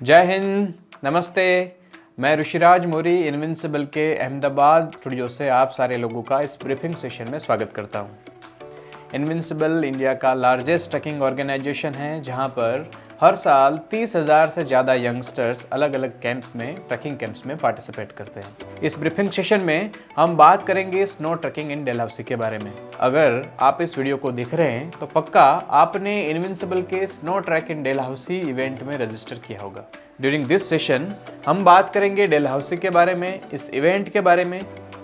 जय हिंद, नमस्ते। मैं ऋषिराज मोरी इनविंसिबल के अहमदाबाद स्टूडियो से आप सारे लोगों का इस ब्रीफिंग सेशन में स्वागत करता हूं। इनविंसिबल इंडिया का लार्जेस्ट ट्रैकिंग ऑर्गेनाइजेशन है, जहां पर हर साल 30,000 से ज़्यादा यंगस्टर्स अलग अलग कैंप में ट्रैकिंग कैंप्स में पार्टिसिपेट करते हैं। इस ब्रीफिंग सेशन में हम बात करेंगे स्नो ट्रैकिंग इन डलहौसी के बारे में। अगर आप इस वीडियो को देख रहे हैं तो पक्का आपने इनविंसिबल के स्नो ट्रैक इन डलहौसी इवेंट में रजिस्टर किया होगा। ड्यूरिंग दिस सेशन हम बात करेंगे डलहौसी के बारे में, इस इवेंट के बारे में,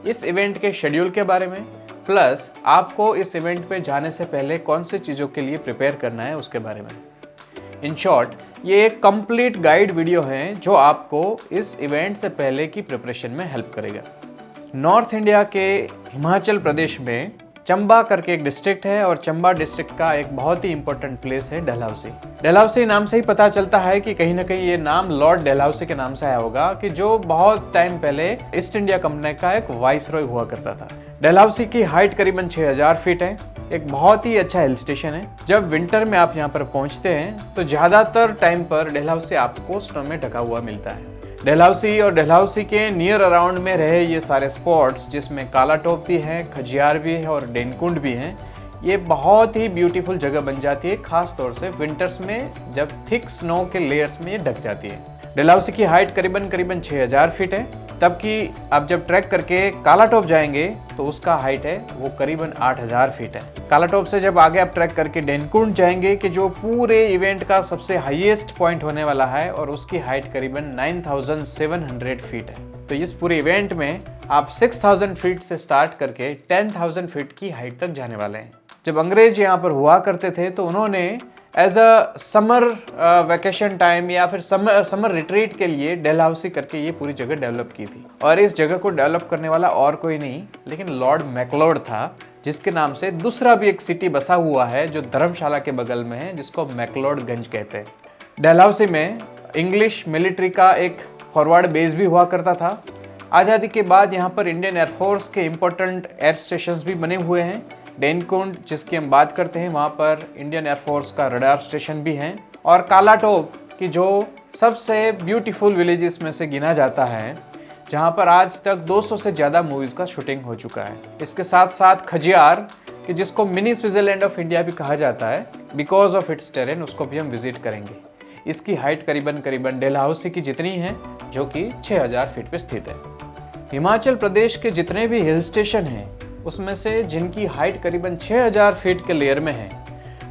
इस इवेंट के शेड्यूल के बारे में, प्लस आपको इस इवेंट में जाने से पहले कौन सी चीज़ों के लिए प्रिपेयर करना है उसके बारे में। इन शॉर्ट, ये एक कंप्लीट गाइड वीडियो है जो आपको इस इवेंट से पहले की प्रिपरेशन में हेल्प करेगा। नॉर्थ इंडिया के हिमाचल प्रदेश में चंबा करके एक डिस्ट्रिक्ट है और चंबा डिस्ट्रिक्ट का एक बहुत ही इंपॉर्टेंट प्लेस है डलहौसी। डलहौसी नाम से ही पता चलता है कि कहीं ना कहीं ये नाम लॉर्ड डलहौसी के नाम से आया होगा, कि जो बहुत टाइम पहले ईस्ट इंडिया कंपनी का एक वाइसरॉय हुआ करता था। डलहौसी की हाइट करीबन 6,000 फीट है। एक बहुत ही अच्छा हिल स्टेशन है। जब विंटर में आप यहाँ पर पहुँचते हैं तो ज़्यादातर टाइम पर डलहौसी आपको स्नो में ढका हुआ मिलता है। डलहौसी और डलहौसी के नियर अराउंड में रहे ये सारे स्पॉट्स, जिसमें काला टॉप भी है, खजियार भी है और डेनकुंड भी हैं, ये बहुत ही ब्यूटीफुल जगह बन जाती है, खास तौर से विंटर्स में जब थिक स्नो के लेयर्स में ये ढक जाती है। डलहौसी की हाइट करीबन 6,000 फीट है, तबकि आप जब ट्रैक करके काला टॉप जाएंगे तो उसका हाइट है वो करीबन 8,000 फीट है। काला टॉप से जब आगे आप ट्रैक करके डेनकुंड जाएंगे, कि जो पूरे इवेंट का सबसे हाईएस्ट पॉइंट होने वाला है, और उसकी हाइट करीबन 9,700 फीट है। तो इस पूरे इवेंट में आप 6,000 फीट से स्टार्ट करके 10,000 फीट की हाइट तक जाने वाले हैं। जब अंग्रेज यहाँ पर हुआ करते थे तो उन्होंने as a summer vacation time या फिर समर रिट्रीट के लिए डलहौसी करके ये पूरी जगह डेवलप की थी। और इस जगह को डेवलप करने वाला और कोई नहीं लेकिन लॉर्ड मैक्लोड था, जिसके नाम से दूसरा भी एक सिटी बसा हुआ है जो धर्मशाला के बगल में है, जिसको मैक्लोडगंज कहते हैं। डलहौसी में इंग्लिश मिलिट्री का एक फॉरवर्ड बेस भी हुआ करता था। आज़ादी के बाद यहाँ पर इंडियन एयरफोर्स के इम्पोर्टेंट एयर स्टेशन भी बने हुए हैं। डेनकुंड जिसकी हम बात करते हैं, वहाँ पर इंडियन एयरफोर्स का रडार स्टेशन भी है। और काला टॉप की जो सबसे ब्यूटीफुल विलेजेस में से गिना जाता है, जहाँ पर आज तक 200 से ज़्यादा मूवीज़ का शूटिंग हो चुका है। इसके साथ साथ खजियार, कि जिसको मिनी स्विट्जरलैंड ऑफ इंडिया भी कहा जाता है बिकॉज ऑफ इट्स टेरेन, उसको भी हम विजिट करेंगे। इसकी हाइट करीबन डलहौसी की जितनी है, जो कि 6,000 फीट पर स्थित है। हिमाचल प्रदेश के जितने भी हिल स्टेशन हैं उसमें से जिनकी हाइट करीबन 6,000 फीट के लेयर में है,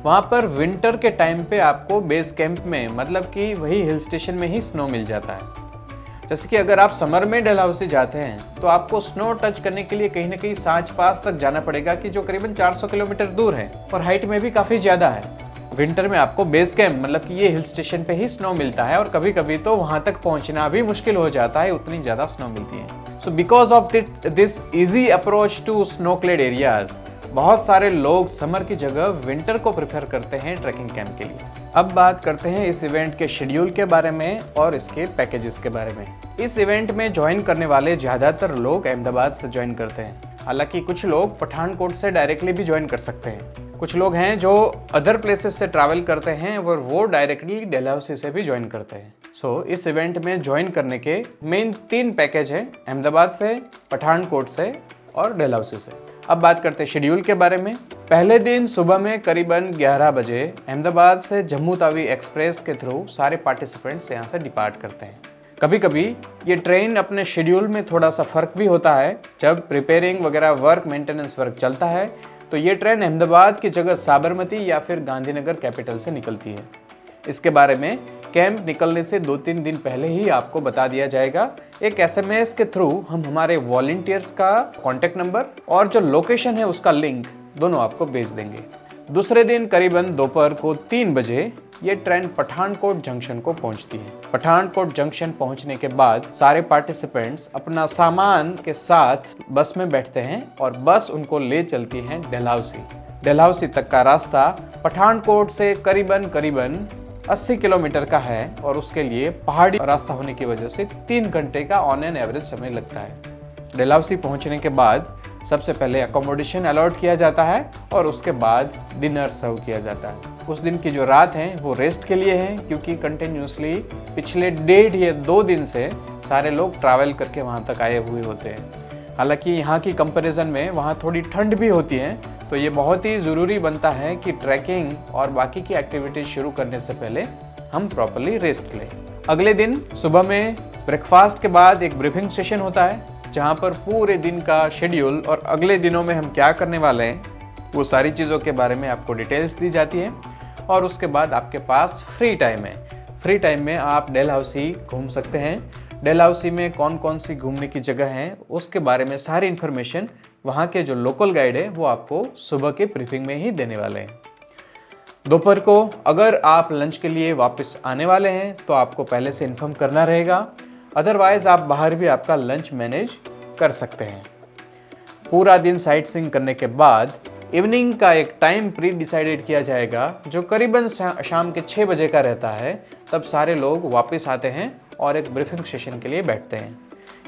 वहाँ पर विंटर के टाइम पे आपको बेस कैंप में, मतलब कि वही हिल स्टेशन में ही स्नो मिल जाता है। जैसे कि अगर आप समर में डलहौसी जाते हैं तो आपको स्नो टच करने के लिए कहीं ना कहीं सांच पास तक जाना पड़ेगा, कि जो करीबन 400 किलोमीटर दूर है और हाइट में भी काफ़ी ज़्यादा है। विंटर में आपको बेस कैंप, मतलब कि ये हिल स्टेशन पे ही स्नो मिलता है, और कभी कभी तो वहाँ तक पहुँचना भी मुश्किल हो जाता है, उतनी ज़्यादा स्नो मिलती है। So because of this easy approach to snow-clad areas, बहुत सारे लोग समर की जगह विंटर को प्रेफर करते हैं ट्रैकिंग कैंप के लिए। अब बात करते हैं इस इवेंट के शेड्यूल के बारे में और इसके पैकेजेस के बारे में। इस इवेंट में ज्वाइन करने वाले ज़्यादातर लोग अहमदाबाद से ज्वाइन करते हैं। हालांकि कुछ लोग पठानकोट से डायरेक्टली भी ज्वाइन कर सकते हैं। कुछ लोग हैं जो अदर प्लेसेस से ट्रैवल करते हैं और वो डायरेक्टली डलहौसी से भी ज्वाइन करते हैं। इस इवेंट में ज्वाइन करने के मेन 3 पैकेज हैं, अहमदाबाद से, पठानकोट से और डलहौसी से। अब बात करते हैं शेड्यूल के बारे में। पहले दिन सुबह में करीबन 11 बजे अहमदाबाद से जम्मू तावी एक्सप्रेस के थ्रू सारे पार्टिसिपेंट्स यहाँ से डिपार्ट करते हैं। कभी कभी ये ट्रेन अपने शेड्यूल में थोड़ा सा फ़र्क भी होता है। जब रिपेयरिंग वगैरह वर्क, मेंटेनेंस वर्क चलता है तो ये ट्रेन अहमदाबाद की जगह साबरमती या फिर गांधीनगर कैपिटल से निकलती है। इसके बारे में कैंप निकलने से 2-3 दिन पहले ही आपको बता दिया जाएगा। एक SMS के थ्रू हम हमारे वॉलंटियर्स का कॉन्टेक्ट नंबर और जो लोकेशन है उसका लिंक दोनों आपको भेज देंगे। दूसरे दिन करीबन दोपहर को 3 बजे ये ट्रेन पठानकोट जंक्शन को पहुंचती है। पठानकोट जंक्शन पहुंचने के बाद सारे पार्टिसिपेंट्स अपना सामान के साथ बस में बैठते हैं और बस उनको ले चलती है डलहौसी। डलहौसी तक का रास्ता पठानकोट से करीबन 80 किलोमीटर का है और उसके लिए पहाड़ी रास्ता होने की वजह से 3 घंटे का ऑन एन एवरेज समय लगता है। डलहौसी पहुंचने के बाद सबसे पहले अकोमोडेशन अलॉट किया जाता है और उसके बाद डिनर सर्व किया जाता है। उस दिन की जो रात है वो रेस्ट के लिए है, क्योंकि कंटिन्यूसली पिछले 1.5 या 2 दिन से सारे लोग ट्रैवल करके वहाँ तक आए हुए होते हैं। हालांकि यहाँ की कंपैरिजन में वहाँ थोड़ी ठंड भी होती है, तो ये बहुत ही ज़रूरी बनता है कि ट्रैकिंग और बाकी की एक्टिविटीज़ शुरू करने से पहले हम प्रॉपरली रेस्ट लें। अगले दिन सुबह में ब्रेकफास्ट के बाद एक ब्रीफिंग सेशन होता है, जहाँ पर पूरे दिन का शेड्यूल और अगले दिनों में हम क्या करने वाले हैं वो सारी चीज़ों के बारे में आपको डिटेल्स दी जाती है। और उसके बाद आपके पास फ्री टाइम है। फ्री टाइम में आप डलहौसी घूम सकते हैं। डलहौसी में कौन कौन सी घूमने की जगह हैं उसके बारे में सारी इन्फॉर्मेशन वहाँ के जो लोकल गाइड है वो आपको सुबह के ब्रीफिंग में ही देने वाले हैं। दोपहर को अगर आप लंच के लिए वापस आने वाले हैं तो आपको पहले से इन्फॉर्म करना रहेगा, अदरवाइज़ आप बाहर भी आपका लंच मैनेज कर सकते हैं। पूरा दिन साइट सीइंग करने के बाद इवनिंग का एक टाइम प्री डिसाइडेड किया जाएगा, जो करीबन शाम के 6 बजे का रहता है। तब सारे लोग वापस आते हैं और एक ब्रीफिंग सेशन के लिए बैठते हैं।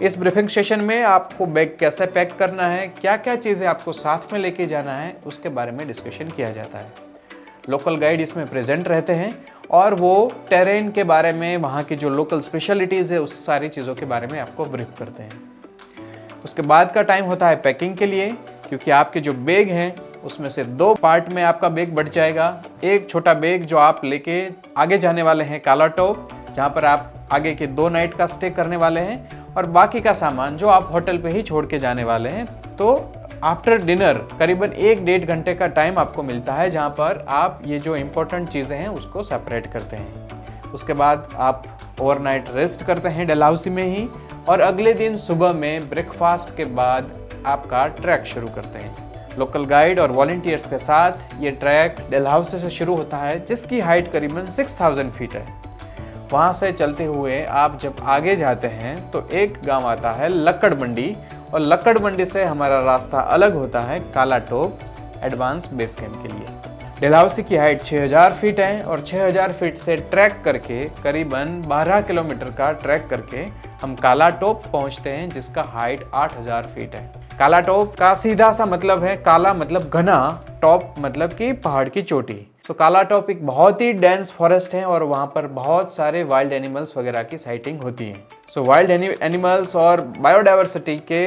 इस ब्रीफिंग सेशन में आपको बैग कैसे पैक करना है, क्या क्या चीज़ें आपको साथ में लेके जाना है, उसके बारे में डिस्कशन किया जाता है। लोकल गाइड इसमें प्रेजेंट रहते हैं और वो टेरेन के बारे में, वहाँ की जो लोकल स्पेशलिटीज़ है उस सारी चीज़ों के बारे में आपको ब्रीफ करते हैं। उसके बाद का टाइम होता है पैकिंग के लिए, क्योंकि आपके जो बैग हैं उसमें से 2 पार्ट में आपका बैग बढ़ जाएगा। एक छोटा बैग जो आप लेके आगे जाने वाले हैं काला टॉप, जहाँ पर आप आगे के 2 नाइट का स्टे करने वाले हैं, और बाकी का सामान जो आप होटल पे ही छोड़ के जाने वाले हैं। तो आफ्टर डिनर करीबन 1-1.5 घंटे का टाइम आपको मिलता है, जहाँ पर आप ये जो इम्पोर्टेंट चीज़ें हैं उसको सेपरेट करते हैं। उसके बाद आप ओवरनाइट रेस्ट करते हैं डलहौसी में ही, और अगले दिन सुबह में ब्रेकफास्ट के बाद आपका ट्रैक शुरू करते हैं। लोकल गाइड और वॉलंटियर्स के साथ ये ट्रैक डलहौसी से शुरू होता है, जिसकी हाइट करीबन 6000 फीट है। वहाँ से चलते हुए आप जब आगे जाते हैं तो एक गांव आता है लक्कड़ मंडी, और लक्कड़ मंडी से हमारा रास्ता अलग होता है काला टोप एडवांस बेस कैंप के लिए। डलहौसी की हाइट 6000 फीट है, और 6000 फीट से ट्रैक करके करीबन 12 किलोमीटर का ट्रैक करके हम काला टोप पहुँचते हैं, जिसका हाइट 8000 फीट है। काला टॉप का सीधा सा मतलब है, काला मतलब घना, टॉप मतलब कि पहाड़ की चोटी। तो काला टॉप एक बहुत ही डेंस फॉरेस्ट है और वहाँ पर बहुत सारे वाइल्ड एनिमल्स वगैरह की साइटिंग होती है। सो वाइल्ड एनिमल्स और बायोडाइवर्सिटी के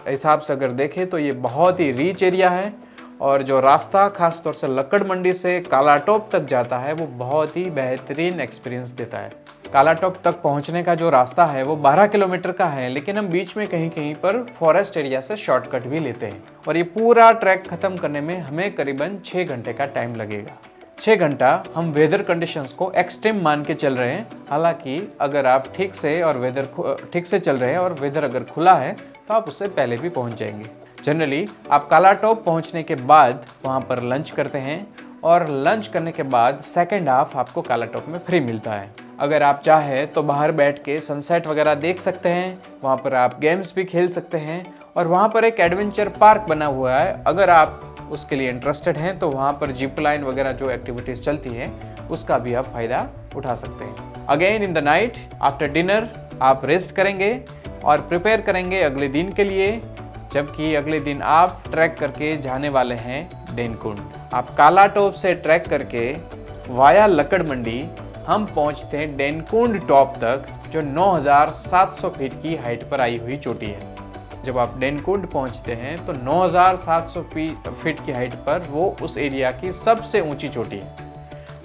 हिसाब से अगर देखें तो ये बहुत ही रिच एरिया है, और जो रास्ता खासतौर से लक्कड़ मंडी से काला टॉप तक जाता है वो बहुत ही बेहतरीन एक्सपीरियंस देता है। काला टॉप तक पहुंचने का जो रास्ता है वो 12 किलोमीटर का है, लेकिन हम बीच में कहीं कहीं पर फॉरेस्ट एरिया से शॉर्टकट भी लेते हैं, और ये पूरा ट्रैक खत्म करने में हमें करीबन 6 घंटे का टाइम लगेगा। 6 घंटा हम वेदर कंडीशंस को एक्सट्रीम मान के चल रहे हैं। हालांकि अगर आप ठीक से चल रहे हैं और वेदर अगर खुला है तो आप उससे पहले भी पहुंच जाएंगे। जनरली आप काला टॉप पहुंचने के बाद वहां पर लंच करते हैं, और लंच करने के बाद सेकेंड हाफ आपको काला टॉप में फ्री मिलता है। अगर आप चाहें तो बाहर बैठ के सनसेट वगैरह देख सकते हैं, वहाँ पर आप गेम्स भी खेल सकते हैं, और वहाँ पर एक एडवेंचर पार्क बना हुआ है। अगर आप उसके लिए इंटरेस्टेड हैं तो वहाँ पर जिप लाइन वगैरह जो एक्टिविटीज़ चलती हैं उसका भी आप फ़ायदा उठा सकते हैं। Again in the night after dinner आप रेस्ट करेंगे और प्रिपेयर करेंगे अगले दिन के लिए, जबकि अगले दिन आप ट्रैक करके जाने वाले हैं डेनकुंड। आप काला टॉप से ट्रैक करके वाया लक्कड़ मंडी हम पहुंचते हैं डेनकुंड टॉप तक, जो 9700 फीट की हाइट पर आई हुई चोटी है। जब आप डेनकुंड पहुंचते हैं तो 9700 फीट की हाइट पर वो उस एरिया की सबसे ऊंची चोटी है।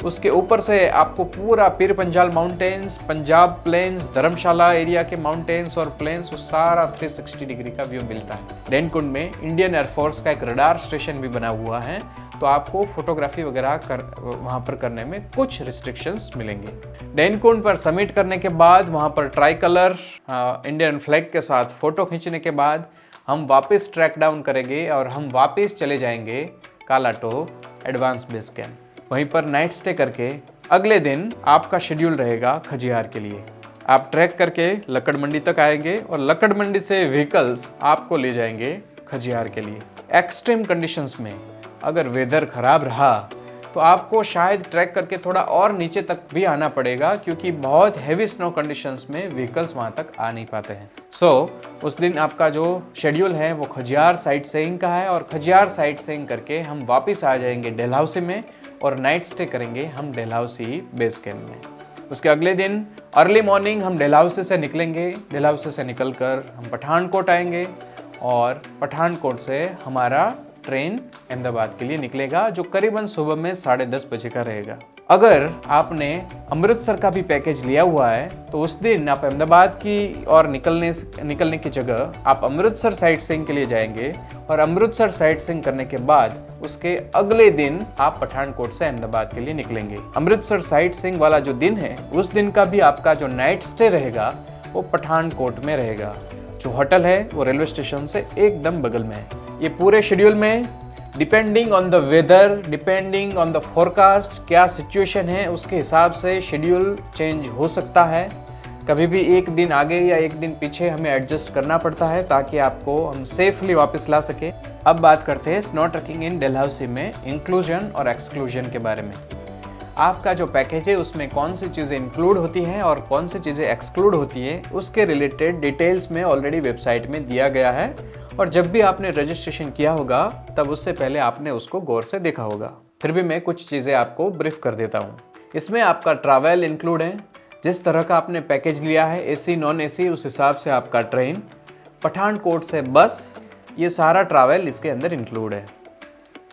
उसके ऊपर से आपको पूरा पीर पंजाल माउंटेन्स, पंजाब प्लेन्स, धर्मशाला एरिया के माउंटेन्स और प्लेन्स, वो सारा 360 डिग्री का व्यू मिलता है। डेनकुंड में इंडियन एयरफोर्स का एक रडार स्टेशन भी बना हुआ है, तो आपको फोटोग्राफी वगैरह वहाँ पर करने में कुछ रिस्ट्रिक्शंस मिलेंगे। डेनकुंड पर सबमिट करने के बाद वहाँ पर ट्राई कलर इंडियन फ्लैग के साथ फ़ोटो खींचने के बाद हम वापस ट्रैक डाउन करेंगे और हम वापस चले जाएंगे काला टॉप एडवांस बेस कैंप। वहीं पर नाइट स्टे करके अगले दिन आपका शेड्यूल रहेगा खजियार के लिए। आप ट्रैक करके लक्कड़ मंडी तक आएंगे और लक्कड़ मंडी से व्हीकल्स आपको ले जाएंगे खजियार के लिए। एक्सट्रीम कंडीशंस में अगर वेदर ख़राब रहा तो आपको शायद ट्रैक करके थोड़ा और नीचे तक भी आना पड़ेगा, क्योंकि बहुत हैवी स्नो कंडीशंस में व्हीकल्स वहाँ तक आ नहीं पाते हैं। उस दिन आपका जो शेड्यूल है वो खजियार साइट सीइंग का है, और खजियार साइट सीइंग करके हम वापस आ जाएंगे डलहौसी में, और नाइट स्टे करेंगे हम डलहौसी बेस कैंप में। उसके अगले दिन अर्ली मॉर्निंग हम डलहौसी से निकलेंगे। डलहौसी से निकलकर हम पठानकोट आएंगे और पठानकोट से हमारा ट्रेन अहमदाबाद के लिए निकलेगा, जो करीबन सुबह में 10:30 बजे का रहेगा। अगर आपने अमृतसर का भी पैकेज लिया हुआ है तो उस दिन आप अहमदाबाद की और निकलने की जगह आप अमृतसर साइट सीइंग के लिए जाएंगे और अमृतसर साइट सीइंग करने के बाद उसके अगले दिन आप पठानकोट से अहमदाबाद के लिए निकलेंगे। अमृतसर साइट सीइंग वाला जो दिन है उस दिन का भी आपका जो नाइट स्टे रहेगा वो पठानकोट में रहेगा। जो होटल है वो रेलवे स्टेशन से एकदम बगल में है। ये पूरे शेड्यूल में depending on the weather, depending on the forecast, क्या सिचुएशन है उसके हिसाब से शेड्यूल चेंज हो सकता है। कभी भी एक दिन आगे या एक दिन पीछे हमें एडजस्ट करना पड़ता है ताकि आपको हम सेफली वापस ला सके। अब बात करते हैं स्नो ट्रैकिंग इन डलहौसी में इंक्लूजन और एक्सक्लूजन के बारे में। आपका जो पैकेज है उसमें कौन सी चीज़ें इंक्लूड होती हैं और कौन सी चीज़ें एक्सक्लूड होती है उसके रिलेटेड डिटेल्स में ऑलरेडी वेबसाइट में दिया गया है, और जब भी आपने रजिस्ट्रेशन किया होगा तब उससे पहले आपने उसको गौर से देखा होगा। फिर भी मैं कुछ चीज़ें आपको ब्रीफ कर देता हूँ। इसमें आपका ट्रैवल इंक्लूड है, जिस तरह का आपने पैकेज लिया है एसी नॉन एसी उस हिसाब से आपका ट्रेन, पठानकोट से बस, ये सारा ट्रैवल इसके अंदर इंक्लूड है।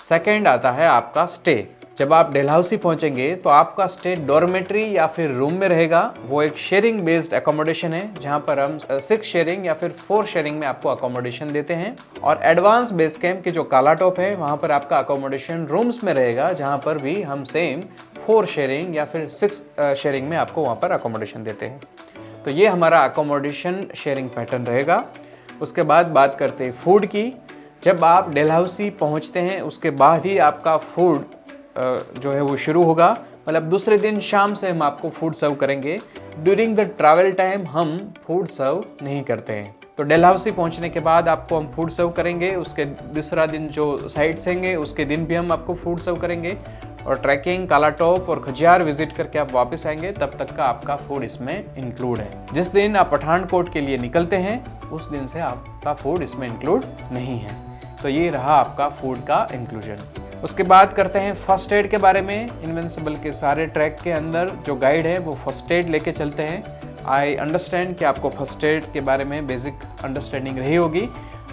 सेकेंड आता है आपका स्टे। जब आप डलहौसी पहुंचेंगे तो आपका स्टे डॉर्मेट्री या फिर रूम में रहेगा। वो एक शेयरिंग बेस्ड अकोमोडेशन है जहां पर हम 6 शेयरिंग या फिर 4 शेयरिंग में आपको अकोमोडेशन देते हैं। और एडवांस बेस कैंप की जो कालाटॉप है वहां पर आपका अकोमोडेशन रूम्स में रहेगा, जहां पर भी हम सेम 4 शेयरिंग या फिर 6 शेयरिंग में आपको वहां पर अकोमोडेशन देते हैं। तो ये हमारा अकोमोडेशन शेयरिंग पैटर्न रहेगा। उसके बाद बात करते हैं फूड की। जब आप डलहौसी पहुंचते हैं उसके बाद ही आपका फूड जो है वो शुरू होगा, मतलब दूसरे दिन शाम से हम आपको फूड सर्व करेंगे। ड्यूरिंग द ट्रैवल टाइम हम फूड सर्व नहीं करते हैं। तो डलहौसी पहुंचने के बाद आपको हम फूड सर्व करेंगे। उसके दूसरा दिन जो साइट सेंगे उसके दिन भी हम आपको फूड सर्व करेंगे, और ट्रैकिंग, कालाटॉप और खजियार विजिट करके आप वापस आएंगे तब तक का आपका फूड इसमें इंक्लूड है। जिस दिन आप पठानकोट के लिए निकलते हैं उस दिन से आपका फूड इसमें इंक्लूड नहीं है। तो ये रहा आपका फूड का इंक्लूजन। उसके बाद करते हैं फर्स्ट एड के बारे में। इनविंसिबल के सारे ट्रैक के अंदर जो गाइड है वो फर्स्ट एड लेके चलते हैं। आई अंडरस्टैंड कि आपको फर्स्ट एड के बारे में बेसिक अंडरस्टैंडिंग रही होगी।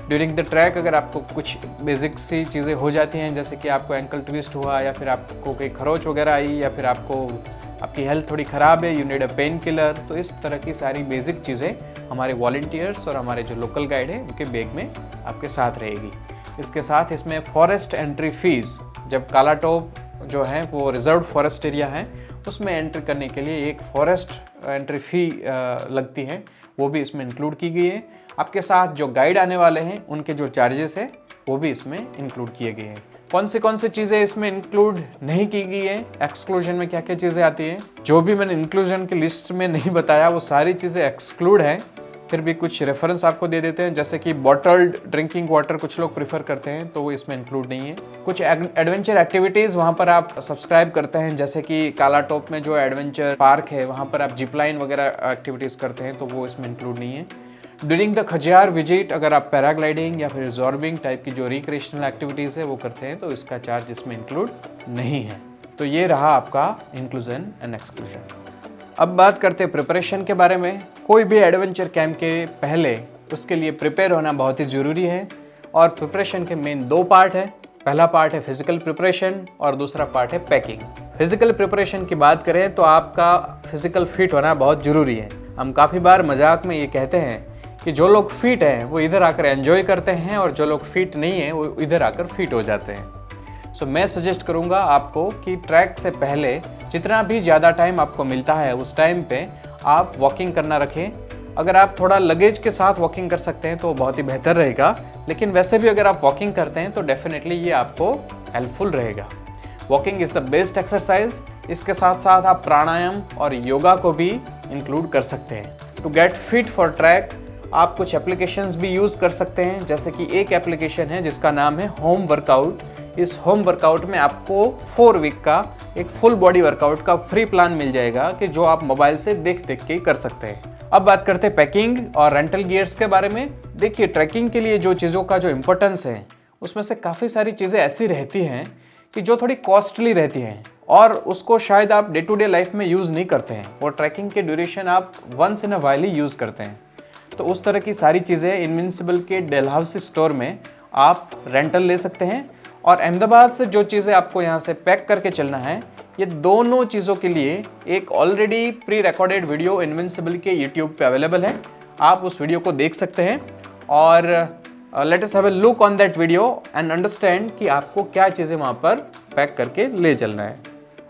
ड्यूरिंग द ट्रैक अगर आपको कुछ बेसिक सी चीज़ें हो जाती हैं, जैसे कि आपको एंकल ट्विस्ट हुआ या फिर आपको कोई खरोच वगैरह आई या फिर आपकी हेल्थ थोड़ी ख़राब है, you need a pain killer, तो इस तरह की सारी बेसिक चीज़ें हमारे वॉलंटियर्स और हमारे जो लोकल गाइड है उनके बैग में आपके साथ रहेगी। इसके साथ इसमें फॉरेस्ट एंट्री फीस, जब कालाटॉप जो है वो रिजर्व फॉरेस्ट एरिया है उसमें एंट्री करने के लिए एक फॉरेस्ट एंट्री फ़ी लगती है, वो भी इसमें इंक्लूड की गई है। आपके साथ जो गाइड आने वाले हैं उनके जो चार्जेस है वो भी इसमें इंक्लूड किए गए हैं। कौन सी चीज़ें इसमें इंक्लूड नहीं की गई है, एक्सक्लूजन में क्या क्या चीज़ें आती हैं, जो भी मैंने इंक्लूजन की लिस्ट में नहीं बताया वो सारी चीज़ें एक्सक्लूड हैं। फिर भी कुछ रेफरेंस आपको दे देते हैं, जैसे कि बॉटल्ड ड्रिंकिंग वाटर कुछ लोग प्रेफर करते हैं तो वो इसमें इंक्लूड नहीं है। कुछ एडवेंचर एक्टिविटीज़ वहाँ पर आप सब्सक्राइब करते हैं, जैसे कि कालाटॉप में जो एडवेंचर पार्क है वहाँ पर आप जिप लाइन वगैरह एक्टिविटीज़ करते हैं तो वो इसमें इंक्लूड नहीं है। ड्यूरिंग द खजियार विजिट अगर आप पैराग्लाइडिंग या फिर जॉर्बिंग टाइप की जो रिक्रिएशनल एक्टिविटीज़ है वो करते हैं तो इसका चार्ज इसमें इंक्लूड नहीं है। तो ये रहा आपका इंक्लूजन एंड एक्सक्लूजन। अब बात करते हैं प्रिपरेशन के बारे में। कोई भी एडवेंचर कैंप के पहले उसके लिए प्रिपेयर होना बहुत ही ज़रूरी है, और प्रिपरेशन के मेन 2 पार्ट है। पहला पार्ट है फिजिकल प्रिपरेशन और दूसरा पार्ट है पैकिंग। फिजिकल प्रिपरेशन की बात करें तो आपका फिजिकल फिट होना बहुत ज़रूरी है। हम काफ़ी बार मजाक में ये कहते हैं कि जो लोग फिट हैं वो इधर आकर एंजॉय करते हैं और जो लोग फिट नहीं हैं वो इधर आकर फिट हो जाते हैं। सो मैं सजेस्ट करूंगा आपको कि ट्रैक से पहले जितना भी ज़्यादा टाइम आपको मिलता है उस टाइम पे आप वॉकिंग करना रखें। अगर आप थोड़ा लगेज के साथ वॉकिंग कर सकते हैं तो बहुत ही बेहतर रहेगा, लेकिन वैसे भी अगर आप वॉकिंग करते हैं तो डेफिनेटली ये आपको हेल्पफुल रहेगा। Walking is the best exercise. इसके साथ साथ आप प्राणायाम और योगा को भी इंक्लूड कर सकते हैं। To get fit for track आप कुछ एप्लीकेशंस भी यूज़ कर सकते हैं, जैसे कि एक एप्लीकेशन है जिसका नाम है होम वर्कआउट। इस होम वर्कआउट में आपको 4 वीक का एक फुल बॉडी वर्कआउट का फ्री प्लान मिल जाएगा कि जो आप मोबाइल से देख के कर सकते हैं। अब बात करते हैं पैकिंग और रेंटल गियर्स के बारे में। देखिए, ट्रैकिंग के लिए जो चीज़ों का जो इम्पोर्टेंस है उसमें से काफ़ी सारी चीज़ें ऐसी रहती हैं कि जो थोड़ी कॉस्टली रहती हैं और उसको शायद आप डे टू डे लाइफ में यूज़ नहीं करते हैं। वो ट्रैकिंग के ड्यूरेशन आप वंस इन अ वाइल ही यूज़ करते हैं। तो उस तरह की सारी चीज़ें इनविंसिबल के डलहौसी स्टोर में आप रेंटल ले सकते हैं। और अहमदाबाद से जो चीज़ें आपको यहाँ से पैक करके चलना है, ये दोनों चीज़ों के लिए एक already pre recorded video invincible के यूट्यूब पे अवेलेबल है। आप उस वीडियो को देख सकते हैं और let us have a look on that video and understand कि आपको क्या चीज़ें वहाँ पर पैक करके ले चलना है।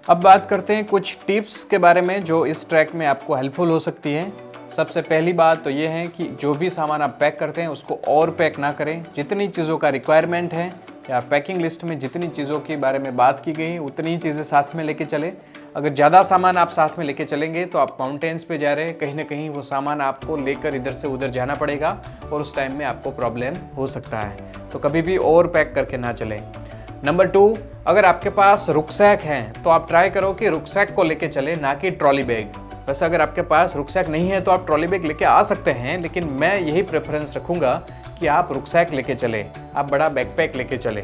अब बात करते हैं कुछ टिप्स के बारे में जो इस ट्रैक में आपको हेल्पफुल हो सकती हैं। सबसे पहली बात तो ये है कि जो भी सामान आप पैक करते हैं उसको और पैक ना करें। जितनी चीज़ों का रिक्वायरमेंट है या पैकिंग लिस्ट में जितनी चीज़ों के बारे में बात की गई उतनी ही चीज़ें साथ में लेके चलें। अगर ज़्यादा सामान आप साथ में लेके चलेंगे तो आप माउंटेन्स पे जा रहे हैं, कहीं ना कहीं वो सामान आपको लेकर इधर से उधर जाना पड़ेगा और उस टाइम में आपको प्रॉब्लम हो सकता है। तो कभी भी ओवर पैक करके ना चलें। नंबर 2, अगर आपके पास रुकसैक है तो आप ट्राई करो कि रुकसैक को लेके चलें, ना कि ट्रॉली बैग। वैसे अगर आपके पास रुकसैक नहीं है तो आप ट्रॉली बैग लेके आ सकते हैं, लेकिन मैं यही प्रेफरेंस रखूँगा कि आप रुकसैक लेके चलें, आप बड़ा बैकपैक लेके चलें।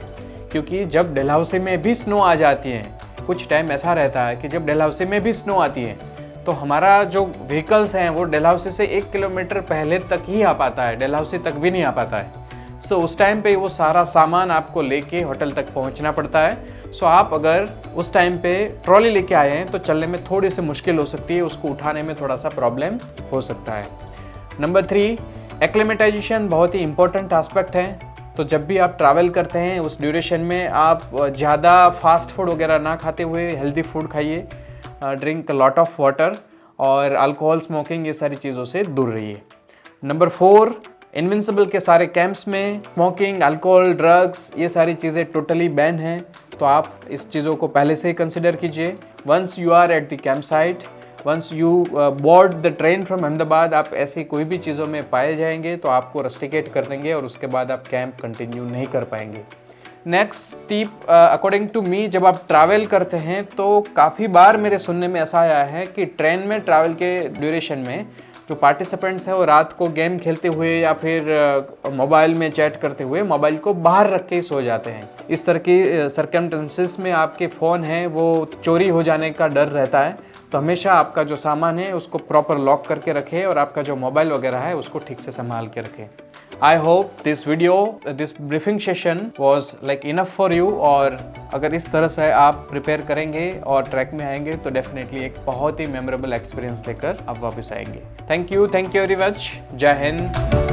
क्योंकि जब डलहौसी में भी स्नो आ जाती है, कुछ टाइम ऐसा रहता है कि जब डलहौसी में भी स्नो आती है तो हमारा जो व्हीकल्स हैं वो डलहौसी से 1 किलोमीटर पहले तक ही आ पाता है, डलहौसी तक भी नहीं आ पाता है। सो उस टाइम पे वो सारा सामान आपको लेके होटल तक पहुंचना पड़ता है। सो आप अगर उस टाइम पे ट्रॉली लेके आए हैं तो चलने में थोड़ी सी मुश्किल हो सकती है, उसको उठाने में थोड़ा सा प्रॉब्लम हो सकता है। नंबर 3, एक्लेमेटाइजेशन बहुत ही इंपॉर्टेंट एस्पेक्ट है। तो जब भी आप ट्रैवल करते हैं उस ड्यूरेशन में आप ज़्यादा फास्ट फूड वगैरह ना खाते हुए हेल्दी फूड खाइए, ड्रिंक लॉट ऑफ वाटर और अल्कोहल, स्मोकिंग, ये सारी चीज़ों से दूर रहिए। नंबर 4, इनविंसिबल के सारे कैंप्स में स्मोकिंग, अल्कोहल, ड्रग्स, ये सारी चीज़ें टोटली बैन हैं। तो आप इस चीज़ों को पहले से ही कंसिडर कीजिए। Once you are at the camp site, once you board the train from Ahmedabad, आप ऐसी कोई भी चीज़ों में पाए जाएंगे तो आपको रस्टिकेट कर देंगे और उसके बाद आप कैंप कंटिन्यू नहीं कर पाएंगे। Next tip, according to me, जब आप ट्रैवल करते हैं तो काफ़ी बार मेरे सुनने में ऐसा आया है कि ट्रेन में ट्रैवल के ड्यूरेशन में जो पार्टिसिपेंट्स हैं वो रात को गेम खेलते हुए या फिर मोबाइल में चैट करते हुए मोबाइल को बाहर रख के ही सो जाते हैं। इस तरह की सर्कमस्टेंसेस में आपके फ़ोन है वो चोरी हो जाने का डर रहता है। तो हमेशा आपका जो सामान है उसको प्रॉपर लॉक करके रखें और आपका जो मोबाइल वगैरह है उसको ठीक से संभाल के रखें। I hope this briefing session was like enough for you. और अगर इस तरह से आप प्रिपेयर करेंगे और ट्रैक में आएंगे तो डेफिनेटली एक बहुत ही मेमोरेबल एक्सपीरियंस लेकर आप वापस आएंगे। Thank you very much. जय हिंद।